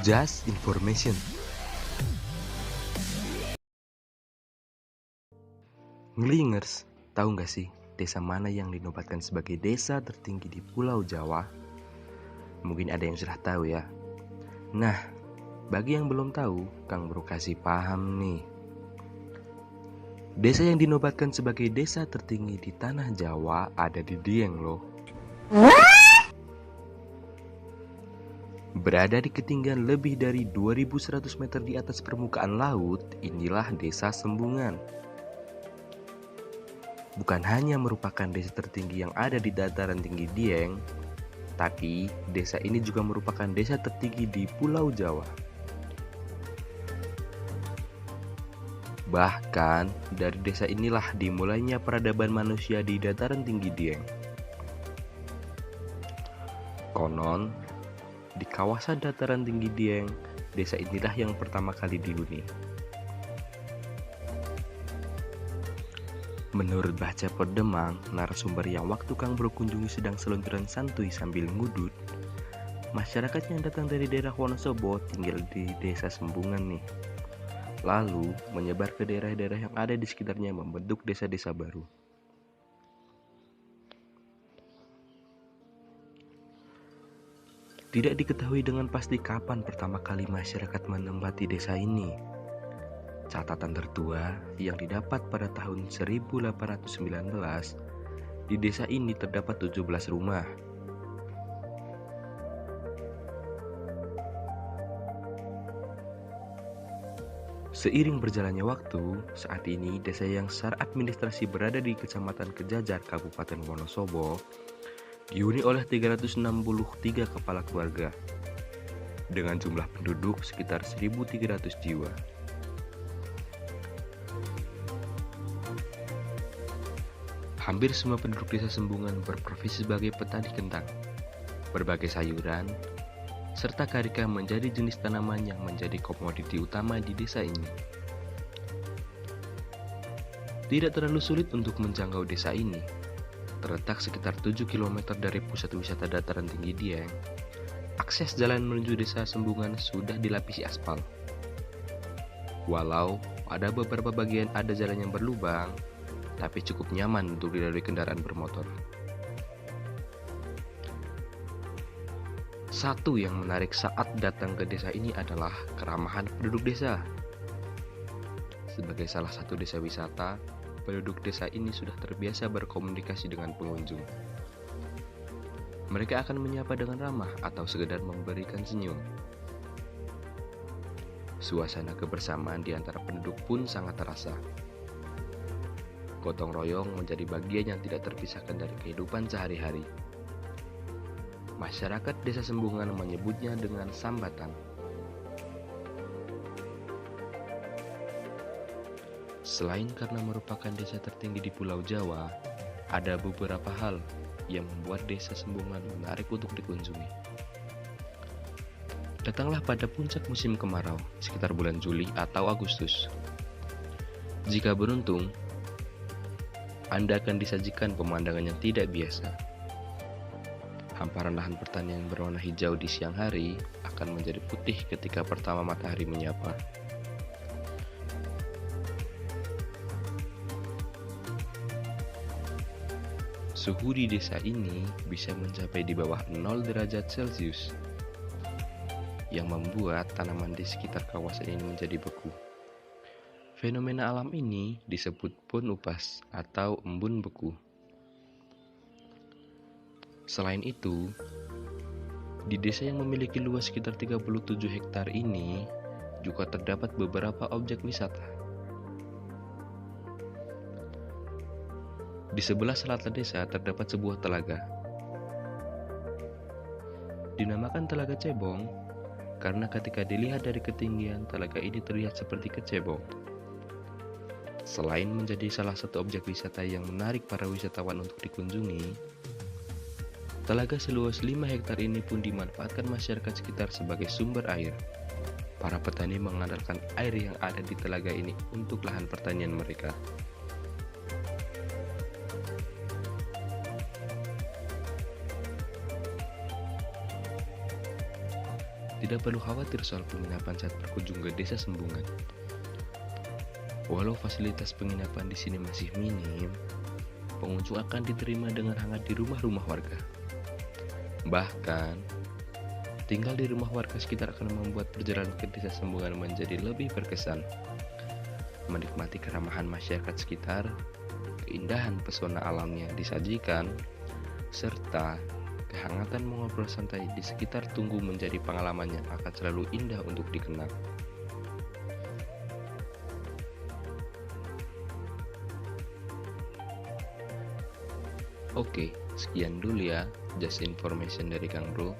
Just information. Ngelingers, tahu nggak sih desa mana yang dinobatkan sebagai desa tertinggi di Pulau Jawa? Mungkin ada yang sudah tahu ya. Nah, bagi yang belum tahu, Kang Bro kasih paham nih. Desa yang dinobatkan sebagai desa tertinggi di tanah Jawa ada di Dieng loh. Berada di ketinggian lebih dari 2100 meter di atas permukaan laut, inilah Desa Sembungan. Bukan hanya merupakan desa tertinggi yang ada di dataran tinggi Dieng, tapi desa ini juga merupakan desa tertinggi di Pulau Jawa. Bahkan dari desa inilah dimulainya peradaban manusia di dataran tinggi Dieng. Konon, di kawasan dataran tinggi Dieng, desa inilah yang pertama kali dihuni. Menurut Baca Perdemang, narasumber yang waktu Kang Bro kunjungi sedang selonjoran santuy sambil ngudut, masyarakat yang datang dari daerah Wonosobo tinggal di Desa Sembungan nih. Lalu menyebar ke daerah-daerah yang ada di sekitarnya membentuk desa-desa baru. Tidak diketahui dengan pasti kapan pertama kali masyarakat menempati desa ini. Catatan tertua yang didapat pada tahun 1819, di desa ini terdapat 17 rumah. Seiring berjalannya waktu, saat ini desa yang secara administrasi berada di Kecamatan Kejajar, Kabupaten Wonosobo, dihuni oleh 363 kepala keluarga, dengan jumlah penduduk sekitar 1.300 jiwa. Hampir semua penduduk desa Sembungan berprofesi sebagai petani kentang. Berbagai sayuran, serta karika menjadi jenis tanaman yang menjadi komoditi utama di desa ini. Tidak terlalu sulit untuk menjangkau desa ini. Terletak sekitar 7 km dari pusat wisata dataran tinggi Dieng, akses jalan menuju desa Sembungan sudah dilapisi aspal. Walau ada beberapa bagian ada jalan yang berlubang, tapi cukup nyaman untuk dilalui kendaraan bermotor. Satu yang menarik saat datang ke desa ini adalah keramahan penduduk desa. Sebagai salah satu desa wisata, penduduk desa ini sudah terbiasa berkomunikasi dengan pengunjung. Mereka akan menyapa dengan ramah atau sekedar memberikan senyum. Suasana kebersamaan di antara penduduk pun sangat terasa. Gotong royong menjadi bagian yang tidak terpisahkan dari kehidupan sehari-hari. Masyarakat desa Sembungan menyebutnya dengan sambatan. Selain karena merupakan desa tertinggi di Pulau Jawa, ada beberapa hal yang membuat desa Sembungan menarik untuk dikunjungi. Datanglah pada puncak musim kemarau, sekitar bulan Juli atau Agustus. Jika beruntung, Anda akan disajikan pemandangan yang tidak biasa. Hamparan lahan pertanian berwarna hijau di siang hari akan menjadi putih ketika pertama matahari menyapa. Suhu di desa ini bisa mencapai di bawah 0 derajat Celcius, yang membuat tanaman di sekitar kawasan ini menjadi beku. Fenomena alam ini disebut pon upas atau embun beku. Selain itu, di desa yang memiliki luas sekitar 37 hektar ini juga terdapat beberapa objek wisata. Di sebelah selatan desa terdapat sebuah telaga. Dinamakan Telaga Cebong karena ketika dilihat dari ketinggian, telaga ini terlihat seperti kecebong. Selain menjadi salah satu objek wisata yang menarik para wisatawan untuk dikunjungi, telaga seluas 5 hektar ini pun dimanfaatkan masyarakat sekitar sebagai sumber air. Para petani mengandalkan air yang ada di telaga ini untuk lahan pertanian mereka. tidak perlu khawatir soal penginapan saat berkunjung ke Desa Sembungan. Walau fasilitas penginapan di sini masih minim, pengunjung akan diterima dengan hangat di rumah-rumah warga. Bahkan, tinggal di rumah warga sekitar akan membuat perjalanan ke Desa Sembungan menjadi lebih berkesan. Menikmati keramahan masyarakat sekitar, keindahan pesona alam yang disajikan, serta kehangatan mengobrol santai di sekitar Tunggu menjadi pengalaman yang akan selalu indah untuk dikenang. Oke, sekian dulu ya, just information dari Kang Bro.